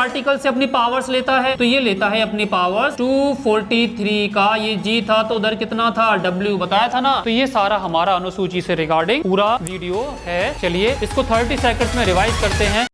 Article से अपनी powers लेता है, तो ये लेता है अपनी पावर्स 243 का, ये G था तो उधर कितना था W बताया था ना। तो ये सारा हमारा अनुसूची से रिगार्डिंग पूरा वीडियो है। चलिए इसको 30 सेकंड्स में रिवाइज करते हैं।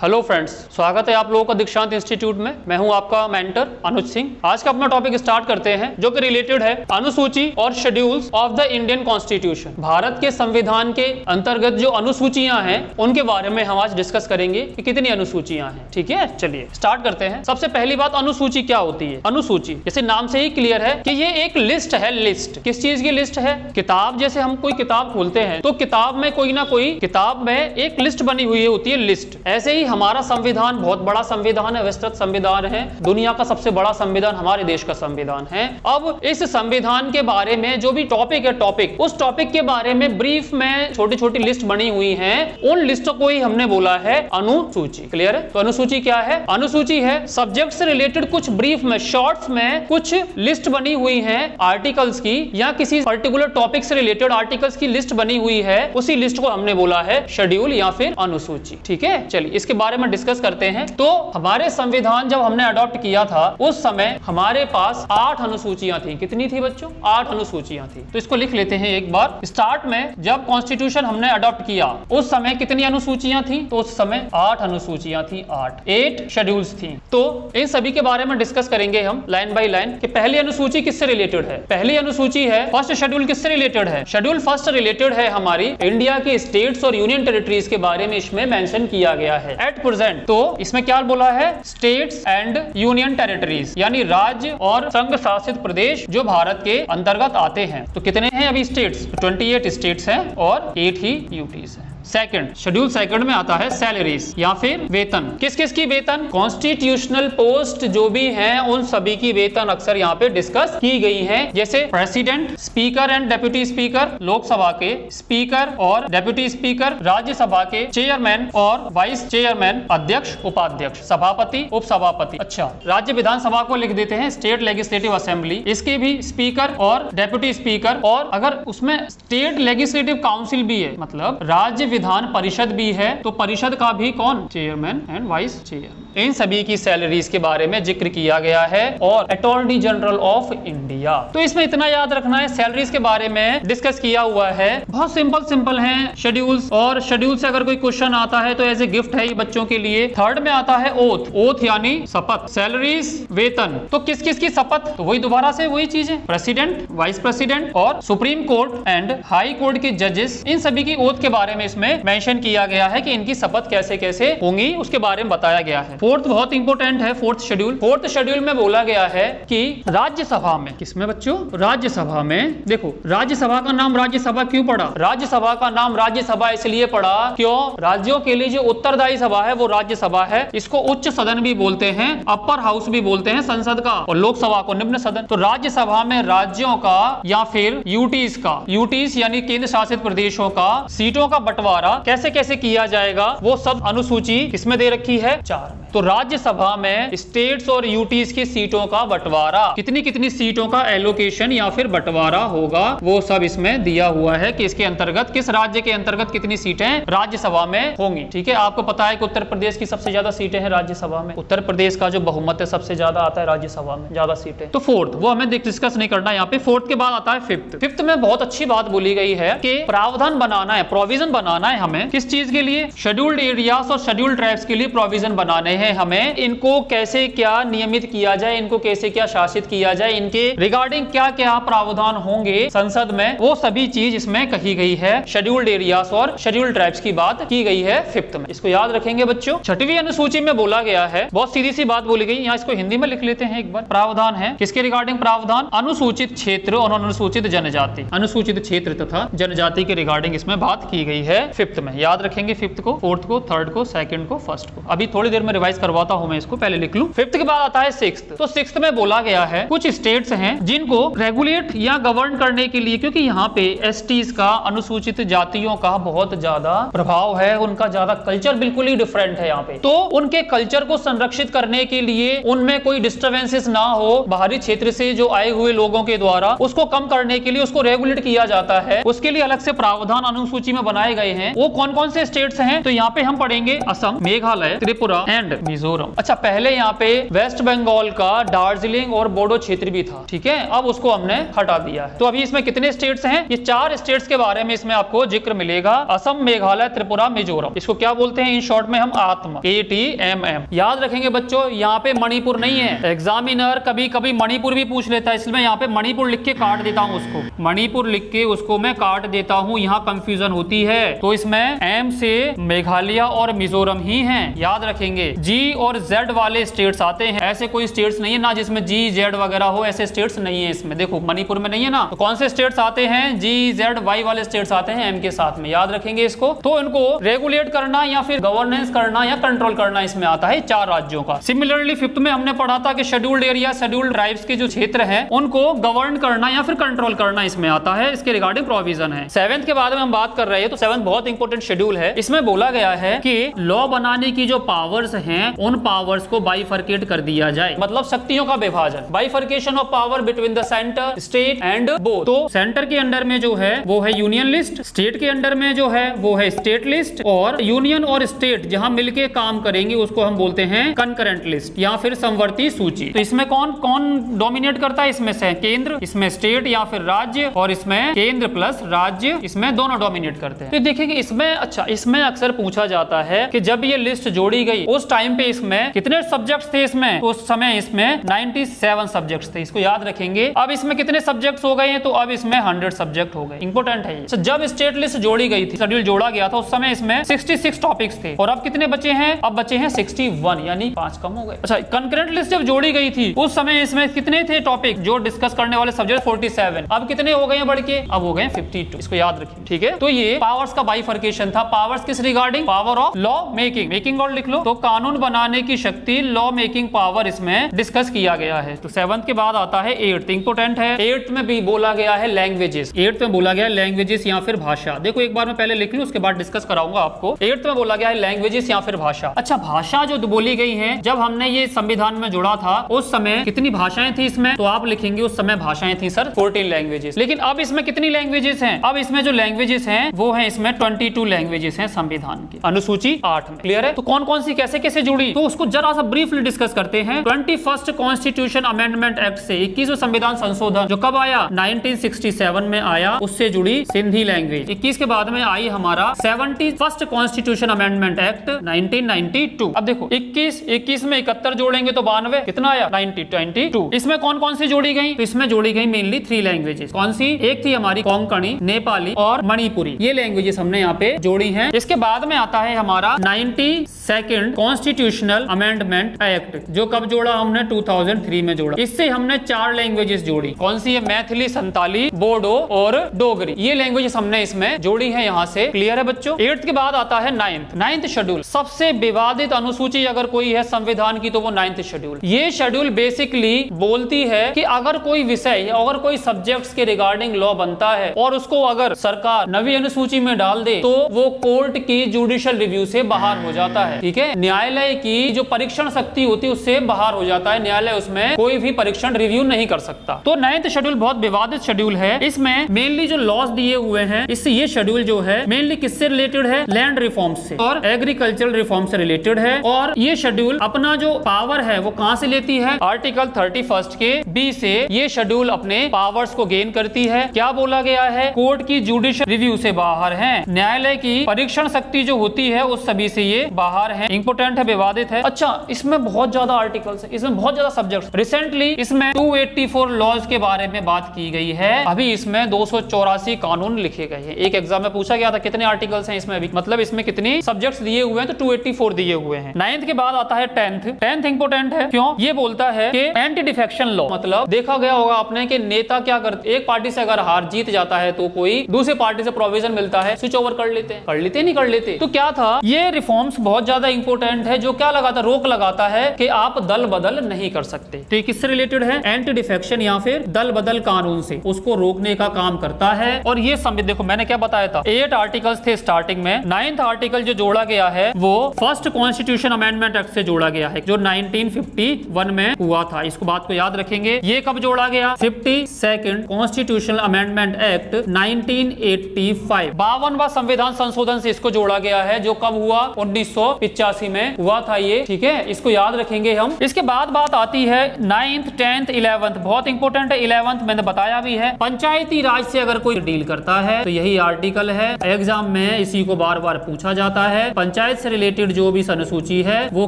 हेलो फ्रेंड्स, स्वागत है आप लोगों का दीक्षांत इंस्टीट्यूट में। मैं हूं आपका मेंटर अनुज सिंह। आज का अपना टॉपिक स्टार्ट करते हैं जो कि रिलेटेड है अनुसूची और schedules of the Indian constitution. Bharat के संविधान के अंतर्गत जो अनुसूचियां हैं उनके बारे में हम आज डिस्कस करेंगे कि कितनी अनुसूचियां हैं। ठीक है, चलिए स्टार्ट करते हैं। सबसे पहली बात, अनुसूची क्या होती है? अनुसूची जैसे नाम से ही क्लियर है कि ये एक लिस्ट है। लिस्ट किस चीज की लिस्ट है? किताब। जैसे हम कोई किताब खोलते हैं तो किताब में कोई ना कोई किताब में एक लिस्ट बनी हुई होती है, लिस्ट। ऐसे ही हमारा संविधान बहुत बड़ा संविधान है, विस्तृत संविधान है, दुनिया का सबसे बड़ा संविधान हमारे देश का संविधान है। अब इस संविधान के बारे में जो भी टॉपिक है, टॉपिक उस टॉपिक के बारे में ब्रीफ में छोटी छोटी लिस्ट बनी हुई है, उन लिस्टों को ही हमने बोला है अनुसूची। क्लियर है? तो अनुसूची क्या है? अनुसूची है सब्जेक्ट से रिलेटेड कुछ ब्रीफ में, शॉर्ट्स में कुछ लिस्ट बनी हुई है आर्टिकल्स की, या किसी पर्टिकुलर टॉपिक से रिलेटेड आर्टिकल्स की लिस्ट बनी हुई है, उसी लिस्ट को हमने बोला है शेड्यूल या फिर अनुसूची। ठीक है, चलिए इसके बारे में डिस्कस करते हैं। तो हमारे संविधान जब हमने अडॉप्ट किया था उस समय हमारे पास 8 अनुसूचियां थी। कितनी थी बच्चों? 8 अनुसूचियां थी। तो इसको लिख लेते हैं एक बार। स्टार्ट में जब कॉन्स्टिट्यूशन हमने अडॉप्ट किया उस समय कितनी अनुसूचियां थी? तो उस समय 8 अनुसूचियां थी। 8 शेड्यूल्स थी। तो इन सभी के बारे में डिस्कस करेंगे हम लाइन बाय लाइन कि पहली अनुसूची किससे रिलेटेड है। पहली अनुसूची है फर्स्ट शेड्यूल। किससे रिलेटेड है? शेड्यूल फर्स्ट रिलेटेड है हमारी इंडिया के स्टेट्स और यूनियन टेरिटरीज के बारे में इसमें मेंशन किया गया है एट प्रेजेंट। तो इसमें क्या बोला है? स्टेट्स एंड यूनियन टेरिटरीज, यानी राज्य और संघ शासित प्रदेश जो भारत के अंतर्गत आते हैं। तो कितने हैं अभी स्टेट्स? 28 स्टेट्स हैं और 8 ही यूटीज हैं। सेकंड शेड्यूल सेकंड में आता है सैलरीज या फिर वेतन। किस किस की वेतन? कॉन्स्टिट्यूशनल पोस्ट जो भी हैं उन सभी की वेतन अक्सर यहाँ पे डिस्कस की गई है। जैसे president, speaker and deputy speaker, Lok Sabha के स्पीकर और डेप्यूटी स्पीकर, राज्यसभा के चेयरमैन और वाइस चेयरमैन, अध्यक्ष, उपाध्यक्ष, सभापति, उपसभापति। अच्छा, राज्य विधानसभा को लिख देते हैं स्टेट लेजिस्लेटिव असेंबली, इसके भी स्पीकर और डेप्यूटी स्पीकर। और अगर उसमें स्टेट लेजिस्लेटिव काउंसिल भी है, मतलब राज्य विधान परिषद भी है, तो परिषद का भी कौन? Chairman and vice chairman. इन सभी की सैलरीज के बारे में जिक्र किया गया है। और अटॉर्नी जनरल ऑफ इंडिया, तो इसमें इतना याद रखना है, सैलरीज के बारे में डिस्कस किया हुआ है। बहुत सिंपल हैं शेड्यूल्स, और शेड्यूल से अगर कोई क्वेश्चन आता है तो एज ए गिफ्ट है ये बच्चों के लिए। थर्ड में आता है ओथ। ओथ यानी शपथ। सैलरीज, वेतन, तो किस किस की शपथ? तो वही दोबारा से वही चीज है, प्रेसिडेंट, वाइस प्रेसिडेंट और supreme court and high court के जजेस, इन सभी की ओथ के बारे में इसमें मेंशन किया गया है कि इनकी शपथ कैसे कैसे होंगी, उसके बारे में बताया गया है। फोर्थ बहुत इंपॉर्टेंट है, फोर्थ शेड्यूल। फोर्थ शेड्यूल में बोला गया है कि राज्यसभा में, किसमें बच्चों? राज्यसभा में। देखो राज्यसभा का नाम राज्यसभा क्यों पड़ा? राज्यसभा का नाम राज्यसभा इसलिए पड़ा, क्यों? राज्यों के लिए जो उत्तरदायी सभा है वो राज्यसभा है। इसको उच्च सदन भी बोलते हैं, अपर हाउस भी बोलते हैं संसद का, और लोकसभा को निम्न सदन। तो राज्यसभा में राज्यों का या फिर यूटीज का, यूटीज यानी केंद्र शासित प्रदेशों का सीटों का बंटवारा कैसे कैसे किया जाएगा वो सब अनुसूची किसमें दे रखी है? 4 में। तो राज्यसभा में स्टेट्स और यूटीज की सीटों का बंटवारा, कितनी कितनी सीटों का एलोकेशन या फिर बंटवारा होगा, वो सब इसमें दिया हुआ है कि इसके अंतर्गत किस राज्य के अंतर्गत कितनी सीटें राज्यसभा में होंगी। ठीक है, आपको पता है कि उत्तर प्रदेश की सबसे ज्यादा सीटें हैं राज्यसभा में। उत्तर प्रदेश का जो बहुमत है सबसे ज्यादा आता है राज्यसभा में, ज्यादा सीटें। तो फोर्थ वो हमें डिस्कस नहीं करना यहाँ पे। फोर्थ के बाद आता है फिफ्थ। फिफ्थ में बहुत अच्छी बात बोली गई है कि प्रावधान बनाना है, प्रोविजन बनाना है हमें। किस चीज के लिए? शेड्यूल्ड एरियाज और शेड्यूल्ड ट्राइब्स के लिए प्रोविजन बनाने हैं हमें। इनको कैसे क्या नियमित किया जाए, इनको कैसे क्या शासित किया जाए, इनके रिगार्डिंग क्या क्या प्रावधान होंगे संसद में, वो सभी चीज इसमें कही गई है। शेड्यूल्ड एरियाज और शेड्यूल्ड ट्राइब्स की बात की गई है फिफ्थ में। इसको याद रखेंगे बच्चों। छठवीं अनुसूची में बोला गया है, बहुत सीधी सी बात बोली गई, यहाँ इसको हिंदी में लिख लेते हैं एक बार। प्रावधान है किसके रिगार्डिंग? प्रावधान अनुसूचित क्षेत्र और अनुसूचित जनजाति, अनुसूचित क्षेत्र तथा जनजाति के रिगार्डिंग इसमें बात की गई है फिफ्थ में। याद रखेंगे फिफ्थ को, फोर्थ को, थर्ड को, सेकंड को, फर्स्ट को। अभी थोड़ी देर में रिवाइज रिवाइज करवाता हूं मैं इसको, पहले लिख लूं। फिफ्थ के बाद आता है सिक्स्थ। तो सिक्स्थ में बोला गया है कुछ स्टेट्स हैं जिनको रेगुलेट या गवर्न करने के लिए, क्योंकि यहाँ पे एसटीज का, अनुसूचित जातियों का बहुत ज्यादा प्रभाव है, उनका ज्यादा कल्चर बिल्कुल ही डिफरेंट है यहाँ पे, तो उनके कल्चर को संरक्षित करने के लिए, उनमें कोई डिस्टर्बेंसेस ना हो बाहरी क्षेत्र से जो आए हुए लोगों के द्वारा, उसको कम करने के लिए उसको रेगुलेट किया जाता है। उसके लिए अलग से प्रावधान अनुसूची में बनाए गए हैं। वो कौन कौन से स्टेट्स हैं? तो यहाँ पे हम पढ़ेंगे असम, मेघालय, त्रिपुरा एंड मिजोरम। अच्छा, पहले यहाँ पे वेस्ट बंगाल का दार्जिलिंग और बोडो क्षेत्र भी था, ठीक है, अब उसको हमने हटा दिया है। तो अभी इसमें कितने स्टेट्स हैं? ये 4 स्टेट्स के बारे में इसमें आपको जिक्र मिलेगा, असम, मेघालय, त्रिपुरा, मिजोरम। इसको क्या बोलते हैं इन शॉर्ट में? हम आत्म, ATMM। याद रखेंगे बच्चों, यहाँ पे मणिपुर नहीं है। एग्जामिनर कभी कभी मणिपुर भी पूछ लेता है, इसलिए मैं यहाँ पे मणिपुर लिख के काट देता हूँ उसको, मणिपुर लिख के उसको मैं काट देता हूँ, यहाँ कंफ्यूजन होती है। तो इसमें एम से मेघालय और मिजोरम ही हैं, याद रखेंगे। जी और जेड वाले स्टेट्स आते हैं, ऐसे कोई स्टेट्स नहीं है ना जिसमें जी जेड वगैरह हो, ऐसे स्टेट्स नहीं है इसमें। देखो मणिपुर में नहीं है ना, तो कौन से स्टेट्स आते हैं? जी जेड वाई वाले स्टेट्स आते हैं एम के साथ में, याद रखेंगे इसको। तो इनको रेगुलेट करना या फिर गवर्नेंस करना या कंट्रोल करना इसमें आता है 4 राज्यों का। सिमिलरली फिफ्थ में हमने पढ़ा था कि शेड्यूल्ड एरिया, शेड्यूल्ड ट्राइब्स के जो क्षेत्र हैं उनको गवर्न करना या फिर कंट्रोल करना इसमें आता है, इसके रिगार्डिंग प्रोविजन है। 7th के बाद में हम बात कर रहे हैं, तो 7th बहुत इंपॉर्टेंट शेड्यूल है। इसमें बोला गया है कि लॉ बनाने की जो पावर्स हैं उन पावर्स को बाइफरकेट कर दिया जाए, मतलब शक्तियों का विभाजन, bifurcation of power between the centre, state and both. तो सेंटर के अंडर में जो है वो है यूनियन लिस्ट, स्टेट के अंडर में जो है वो है स्टेट लिस्ट, और यूनियन और स्टेट जहां मिलके काम करेंगे उसको हम बोलते हैं कंकरेंट लिस्ट या फिर समवर्ती सूची। तो इसमें कौन कौन डोमिनेट करता है? इसमें से केंद्र, इसमें स्टेट या फिर राज्य, और इसमें केंद्र प्लस राज्य, इसमें दोनों डोमिनेट करते हैं। तो देखिए इसमें, अच्छा इसमें अक्सर पूछा जाता है कि जब ये लिस्ट जोड़ी गई उस टाइम पे इसमें कितने सब्जेक्ट्स थे? इसमें उस समय इसमें 97 सब्जेक्ट्स थे, इसको याद रखेंगे। अब इसमें कितने सब्जेक्ट्स हो गए हैं? तो अब इसमें 100 सब्जेक्ट हो गए, इंपॉर्टेंट है ये। जब स्टेट लिस्ट जोड़ी गई थी, शेड्यूल जोड़ा गया था, उस समय इसमें 66 टॉपिक्स थे, और अब कितने बचे हैं? अब बचे हैं 61, यानी 5 कम हो गए। अच्छा, कंकरेंट लिस्ट जब जोड़ी गई थी उस समय इसमें कितने थे टॉपिक जो डिस्कस करने वाले सब्जेक्ट? 47। अब कितने हो गए हैं बढ़ के? अब हो गए 52, इसको याद रखिए, ठीक है। तो ये पावर्स का बाइफरकेशन था। पावर्स किस regarding? Power of law making, making और लिख लो, तो कानून बनाने की शक्ति, लॉ मेकिंग पावर इसमें डिस्कस किया गया है। तो 7th के बाद आता है 8th, इंपोर्टेंट है। 8th में भी बोला गया है लैंग्वेजेस, 8th में बोला गया है लैंग्वेजेस या फिर भाषा। देखो एक बार मैं पहले लिख लूं, उसके बाद डिस्कस कराऊंगा आपको। 8th में बोला गया है लैंग्वेजेस या फिर भाषा। अच्छा, भाषा जो बोली गई है, जब हमने ये संविधान में जोड़ा था उस समय कितनी भाषाएं थी इसमें? तो आप लिखेंगे उस समय भाषाएं थी सर 14 लैंग्वेजेस। लेकिन अब इसमें कितनी लैंग्वेजेस हैं? अब इसमें जो लैंग्वेजेस हैं वो है इसमें 22 लैंग्वेजेस हैं संविधान की, अनुसूची 8 में। क्लियर है? तो कौन कौन सी कैसे कैसे जुड़ी, तो उसको जरा सा ब्रीफली डिस्कस करते हैं। 21st कॉन्स्टिट्यूशन अमेंडमेंट एक्ट से 21वें संविधान संशोधन जो कब आया? 1967 में आया, उससे जुड़ी सिंधी लैंग्वेज। 21 के बाद में आई हमारा 71st कॉन्स्टिट्यूशन अमेंडमेंट एक्ट 1992। अब देखो 21 में 71 जोड़ेंगे तो 92, कितना आया? 22। इसमें कौन कौन सी जोड़ी गई? तो इसमें जोड़ी गई मेनली 3 लैंग्वेजेस। कौन सी? एक थी हमारी कोंकणी, नेपाली और मणिपुरी, ये लैंग्वेजेस हमने यहाँ पे जोड़ी हैं। इसके बाद में आता है हमारा 92nd कॉन्स्टिट्यूशनल अमेंडमेंट एक्ट, जो कब जोड़ा हमने? 2003 में जोड़ा। इससे हमने 4 लैंग्वेजेस जोड़ी। कौन सी है? मैथिली, संताली, बोडो और डोगरी, ये लैंग्वेजेस हमने इसमें जोड़ी है यहाँ से। क्लियर है बच्चों? 8th के बाद आता है 9th शेड्यूल। सबसे विवादित अनुसूची अगर कोई है संविधान की तो वो 9th शेड्यूल। ये शेड्यूल बेसिकली बोलती है कि अगर कोई विषय, अगर कोई सब्जेक्ट्स के रिगार्डिंग लॉ बनता है और उसको अगर सरकार नवी अनुसूची में डाल दे तो वो कोर्ट की जुडिशियल रिव्यू से बाहर हो जाता है, ठीक है। न्यायालय की जो परीक्षण शक्ति होती है उससे बाहर हो जाता है, न्यायालय उसमें कोई भी परीक्षण रिव्यू नहीं कर सकता। तो 9th शेड्यूल बहुत विवादित शेड्यूल है। इसमें मेनली जो लॉज दिए हुए हैं, इससे ये शेड्यूल जो है मेनली किससे रिलेटेड है? लैंड रिफॉर्म्स से और एग्रीकल्चरल रिफॉर्म से रिलेटेड है। और ये शेड्यूल अपना जो पावर है वो कहां से लेती है? आर्टिकल 31 के बी से ये शेड्यूल अपने पावर्स को गेन करती है। क्या बोला गया है? कोर्ट की जुडिशियल रिव्यू से बाहर है, न्यायालय की परीक्षण शक्ति जो होती है उस सभी से ये बाहर है। इंपोर्टेंट है, विवादित है। अच्छा, इसमें बहुत ज्यादा आर्टिकल्स है, इसमें बहुत ज्यादा सब्जेक्ट्स। रिसेंटली इसमें 284 लॉज के बारे में बात की गई है। अभी इसमें 284 कानून लिखे गए हैं। एक एग्जाम में पूछा गया था कितने आर्टिकल्स हैं इसमें, अभी मतलब इसमें कितनी सब्जेक्ट्स दिए हुए हैं, तो 284 दिए हुए हैं। 9th के बाद आता है 10th इंपोर्टेंट है। क्यों? ये बोलता है कि एंटी डिफेक्शन लॉ, मतलब देखा गया होगा आपने कि नेता क्या करते, एक पार्टी से अगर हार जीत जाता है तो कोई दूसरी पार्टी से प्रोविजन मिलता है, स्विच ओवर कर लेते हैं, नहीं कर लेते। तो क्या था? ये रिफॉर्म्स बहुत ज्यादा इंपोर्टेंट है है जो क्या लगाता है, रोक लगाता है कि आप दल बदल नहीं कर सकते। तो ये किससे रिलेटेड है, एंटी डिफेक्शन या फिर दल बदल कानून से उसको रोकने का काम करता है। और ये संविधान देखो मैंने क्या बताया था, 8 आर्टिकल्स थे स्टार्टिंग में, 9th आर्टिकल जो जोड़ा गया है वो फर्स्ट कॉन्स्टिट्यूशन अमेंडमेंट एक्ट से जोड़ा गया है जो 1951 में हुआ था। इसको बात को याद रखेंगे। ये कब जोड़ा गया, 52nd कॉन्स्टिट्यूशनल अमेंडमेंट एक्ट 1985, 52वां संविधान संशोधन से इसको जोड़ा गया है जो कब हुआ, 1985 में हुआ था ये, ठीक है, इसको याद रखेंगे हम। इसके बाद बात आती है 9th 10th 11th, बहुत इंपॉर्टेंट है 11th, मैंने बताया भी है। पंचायती राज से अगर कोई डील करता है तो यही आर्टिकल है, एग्जाम में इसी को बार बार पूछा जाता है। पंचायत से रिलेटेड जो भी अनुसूची है वो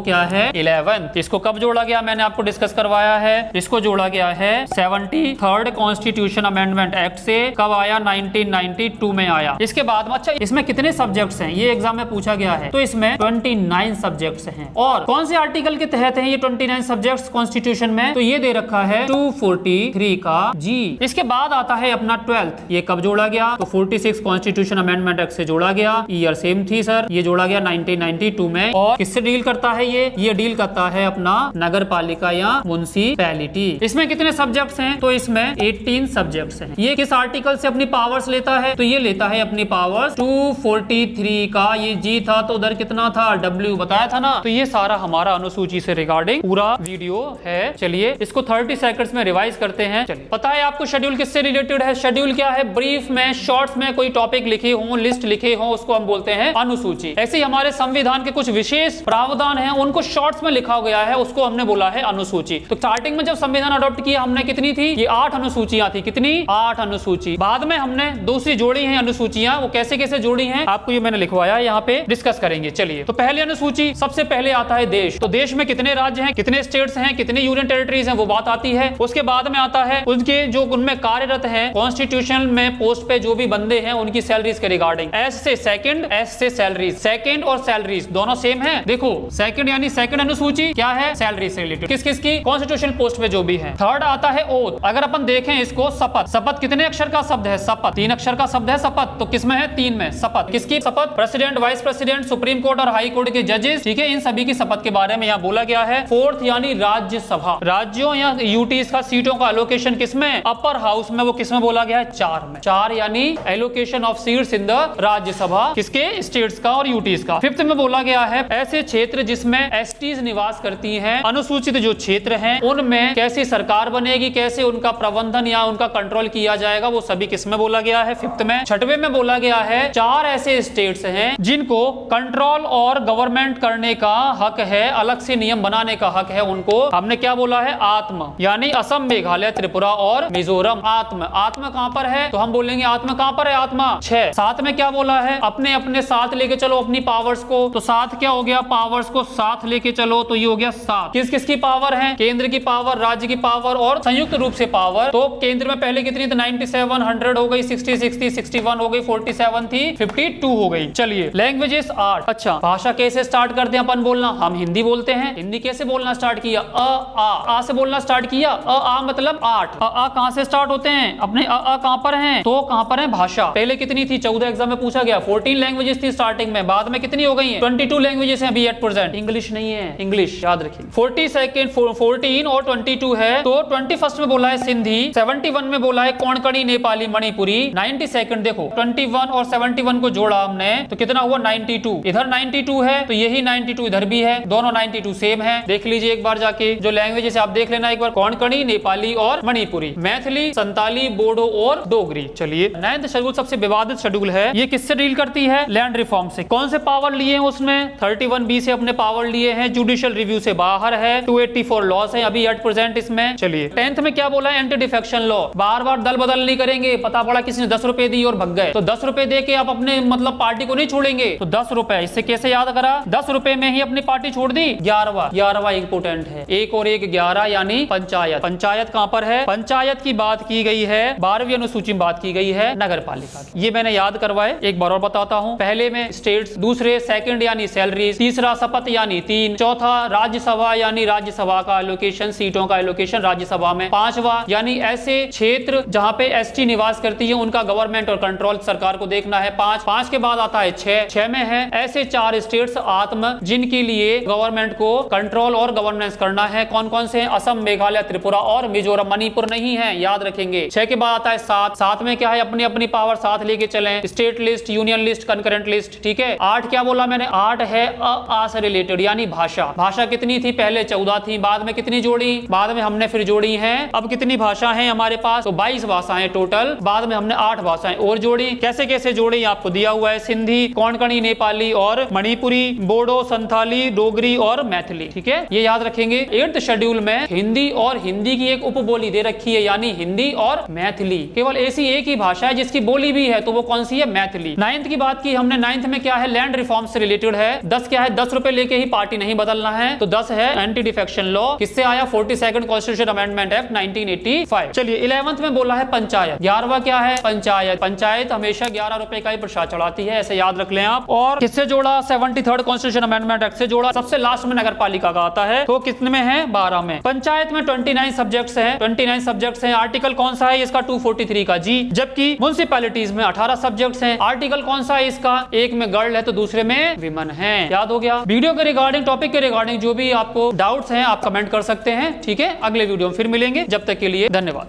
क्या है, 11th। इसको कब जोड़ा गया, मैंने आपको डिस्कस करवाया है, इसको जोड़ा गया है 73rd कॉन्स्टिट्यूशन अमेंडमेंट एक्ट से, कब आया, 1992 में आया। इसके बाद अच्छा इसमें कितने सब्जेक्ट्स हैं, ये एग्जाम में पूछा गया है, तो इसमें 29 सब्जेक्ट्स हैं। और कौन से आर्टिकल के तहत हैं ये 29 सब्जेक्ट्स कॉन्स्टिट्यूशन में, तो ये दे रखा है 243 का जी। इसके बाद आता है अपना 12th, ये कब जोड़ा गया, तो 46 कॉन्स्टिट्यूशन अमेंडमेंट एक्ट से जोड़ा गया, ईयर सेम थी सर, ये जोड़ा गया 1992 में। और किससे डील करता है ये डील करता है अपना नगर पालिका या म्युनिसिपैलिटी। इसमें कितने सब्जेक्ट्स हैं, तो इसमें 18 सब्जेक्ट्स हैं। ये किस आर्टिकल से अपनी पावर्स लेता है, तो ये लेता है अपनी पावर्स 243 का, ये जी था तो उधर कितना था, W बताया था ना। तो ये सारा हमारा अनुसूची से रिगार्डिंग पूरा वीडियो है। चलिए इसको 30 सेकंड्स में रिवाइज करते हैं। चलिए पता है आपको शेड्यूल किससे रिलेटेड है, शेड्यूल क्या है, ब्रीफ में शॉर्ट्स में कोई टॉपिक लिखे हो, लिस्ट लिखे हो, उसको हम बोलते हैं अनुसूची। ऐसे ही हमारे संविधान के कुछ विशेष प्रावधान हैं, उनको शॉर्ट्स में लिखा गया है, उसको हमने बोला है अनुसूची। तो स्टार्टिंग में जब संविधान अडॉप्ट किया हमने कितनी थी, ये 8 अनुसूचियां थी, कितनी, 8 अनुसूची। बाद में हमने दूसरी जोड़ी है अनुसूचियां, वो कैसे कैसे जोड़ी हैं आपको ये मैंने लिखवाया है, यहाँ पे डिस्कस करेंगे। चलिए तो पहली अनुसूची, सबसे पहले आता है देश। तो देश में कितने राज्य हैं, कितने स्टेट्स हैं, कितने यूनियन टेरिटरीज हैं, वो बात आती है। उसके बाद में आता है उनके जो उनमें कार्यरत हैं कॉन्स्टिट्यूशन में पोस्ट पे जो भी बंदे हैं उनकी सैलरीज के रिगार्डिंग। एस से सेकंड, एस से सैलरीज, सेकंड और सैलरीज दोनों सेम है। देखो सेकंड यानी सेकंड अनुसूची क्या है, सैलरी से रिलेटेड, किस किस की, कॉन्स्टिट्यूशन पोस्ट पे जो भी है। थर्ड आता है ओथ। अगर अपन देखें इसको, शपथ, शपथ कितने अक्षर का शब्द है, शपथ 3 अक्षर का शब्द है शपथ, तो किसमें है, 3 में। शपथ किसकी शपथ, president, vice president, supreme court और हाई कोर्ट के जजेस, ठीक है, इन सभी की शपथ के बारे में यहाँ बोला गया है। फोर्थ यानी राज्यसभा, राज्यों या यूटीज का सीटों का एलोकेशन किसमें, अपर हाउस में, वो किसमें बोला गया है, 4 में। 4 यानी allocation of seats in the Rajya Sabha, किसके, स्टेट्स का और यूटीज का। फिफ्थ में बोला गया है ऐसे क्षेत्र जिसमें एसटीज निवास करती हैं, अनुसूचित जो क्षेत्र हैं उनमें कैसी सरकार बनेगी, कैसे उनका प्रबंधन या उनका कंट्रोल किया जाएगा, वो सभी किसमें बोला गया है, फिफ्थ में। छठवें में बोला गया है 4 ऐसे स्टेट्स हैं जिनको कंट्रोल और गवर्नमेंट करने का हक है, अलग से नियम बनाने का हक है, उनको हमने क्या बोला है, आत्म, यानी असम, मेघालय, त्रिपुरा और मिजोरम। आत्म, आत्म कहां पर है, तो हम बोलेंगे आत्मा कहां पर है, आत्मा 6। साथ में क्या बोला है, अपने अपने साथ लेके चलो अपनी पावर्स को, तो साथ क्या हो गया, पावर्स को साथ लेके चलो, तो ये हो गया 7। किस किस की पावर है, केंद्र की पावर, राज्य की पावर और संयुक्त रूप से पावर। तो केंद्र में पहले कितनी थी, 97, 100 हो गई, 60, 60, 61 हो गई, 47 थी, 52 हो गई। चलिए लैंग्वेजेस 8। अच्छा भाषा कैसे स्टार्ट करते हैं अपन बोलना, हम हिंदी बोलते हैं, हिंदी कैसे बोलना स्टार्ट किया, आ से बोलना स्टार्ट किया, आ मतलब 8। कहां से स्टार्ट होते हैं, अपने कहां पर हैं, तो कहां पर है, भाषा। पहले कितनी थी, 14 एग्जाम में पूछा गया, 14 लैंग्वेजेस थी स्टार्टिंग में, बाद में कितनी हो गई है, 22 लैंग्वेजेस हैं अभी एट प्रेजेंट। इंग्लिश नहीं है, इंग्लिश याद रखिए। 14 और 22 है, तो 21 में बोला है सिंधी, 71 में बोला है कोंकणी, नेपाली, मणिपुरी, 92 देखो 21 और 71 को जोड़ा हमने तो कितना हुआ, 92। इधर 92 है तो यही 92 इधर भी है, दोनों 92 सेम है। देख लीजिए एक बार जाके जो लैंग्वेजेस आप देख लेना एक बार, कोंकणी, नेपाली और मणिपुरी, मैथिली, संताली, बोडो और डोगरी। चलिए 9th शेड्यूल सबसे विवादित शेड्यूल है, ये किससे डील करती है, लैंड रिफॉर्म से। कौन से पावर लिए हैं उसमें, 31B से अपने पावर लिए हैं, जुडिशियल रिव्यू से बाहर है, 284 लॉस है अभी एट प्रेजेंट इसमें। चलिए 10th में क्या बोला है, एंटी डिफेक्शन लॉ, बार बार दल बदल नहीं करेंगे। पता पड़ा किसी ने 10 रुपए दी और भग गए, तो 10 रुपए दे के आप अपने मतलब पार्टी को नहीं छोड़ेंगे, तो 10 रुपए, इससे कैसे याद करा, 10 रुपए में ही अपनी पार्टी छोड़ दी। 11वां इंपोर्टेंट है, 1 और 1 11 यानी पंचायत। पंचायत कहां पर है, पंचायत की बात की गई है, 12वीं अनुसूची में बात की गई है नगर पालिका की। ये मैंने याद करवाए, एक बार और बताता हूं। पहले में स्टेट्स, दूसरे सेकंड यानी सैलरी, तीसरा शपथ यानी 3, चौथा राज्यसभा यानी राज्यसभा का एलोकेशन, सीटों का एलोकेशन राज्यसभा में, 5वां यानी ऐसे क्षेत्र जहां पे एसटी निवास करती है उनका गवर्नमेंट और कंट्रोल सरकार को देखना है, 5 के बाद आता है 6 में है ऐसे 4 स्टेट्स आत्म जिन किन लिए गवर्नमेंट को कंट्रोल और गवर्नेंस करना है। कौन कौन से हैं? असम, मेघालय, त्रिपुरा और मिजोरम। मणिपुर नहीं है, याद रखेंगे। 6 के बाद आता है 7। 7 में क्या है? अपनी अपनी पावर साथ लेके चलें। State list, union list, concurrent list. ठीक है। 8 क्या बोला मैंने? 8 है आ से रिलेटेड यानी भाषा। भाषा कितनी थी? पहले 14 थी, बाद में कितनी जोड़ी? बाद में हमने फिर जोड़ी है। अब कितनी भाषा है हमारे पास? तो 22 भाषाएं टोटल। बाद में हमने 8 भाषाएं और जोड़ी। कैसे कैसे जोड़ी आपको दिया हुआ है। सिंधी, कोंकणी, नेपाली और मणिपुरी, बोडो, संथाली, डोगरी और मैथिली। ठीक है, ये याद रखेंगे। 8th शेड्यूल में हिंदी और हिंदी की एक उपबोली दे रखी है यानी हिंदी और मैथिली। केवल ऐसी एक ही भाषा है जिसकी बोली भी है, तो वो कौन सी है? मैथिली। 9th की बात की हमने। 9th में क्या है? लैंड रिफॉर्म से रिलेटेड है। 10 क्या है? 10 रुपए लेके ही पार्टी नहीं बदलना है, तो 10 है एंटी डिफेक्शन लॉ। किससे आया? 42nd constitution amendment act 1985। चलिए 11th में बोला है पंचायत। 11वां क्या है? पंचायत। पंचायत हमेशा 11 रुपए का ही प्रसाद चढ़ाती है, ऐसे याद रख लें आप। और किससे जोड़ा? 73rd कॉन्स्टिट्यूशन अमेंडमेंट एक्ट से जोड़ा। सबसे लास्ट में नगर पालिका का आता है, तो कितने में है? 12 में। पंचायत में 29 सब्जेक्ट्स हैं। 29 सब्जेक्ट्स हैं। आर्टिकल कौन सा है इसका? 243 का जी। जबकि म्युनिसिपैलिटीज में 18 सब्जेक्ट्स हैं। आर्टिकल कौन सा है इसका? एक में गर्ल है तो दूसरे में विमन है। याद हो गया। वीडियो के रिगार्डिंग, टॉपिक के रिगार्डिंग जो भी आपको डाउट्स हैं आप कमेंट कर सकते हैं। ठीक है, अगले वीडियो में फिर मिलेंगे। जब तक के लिए धन्यवाद।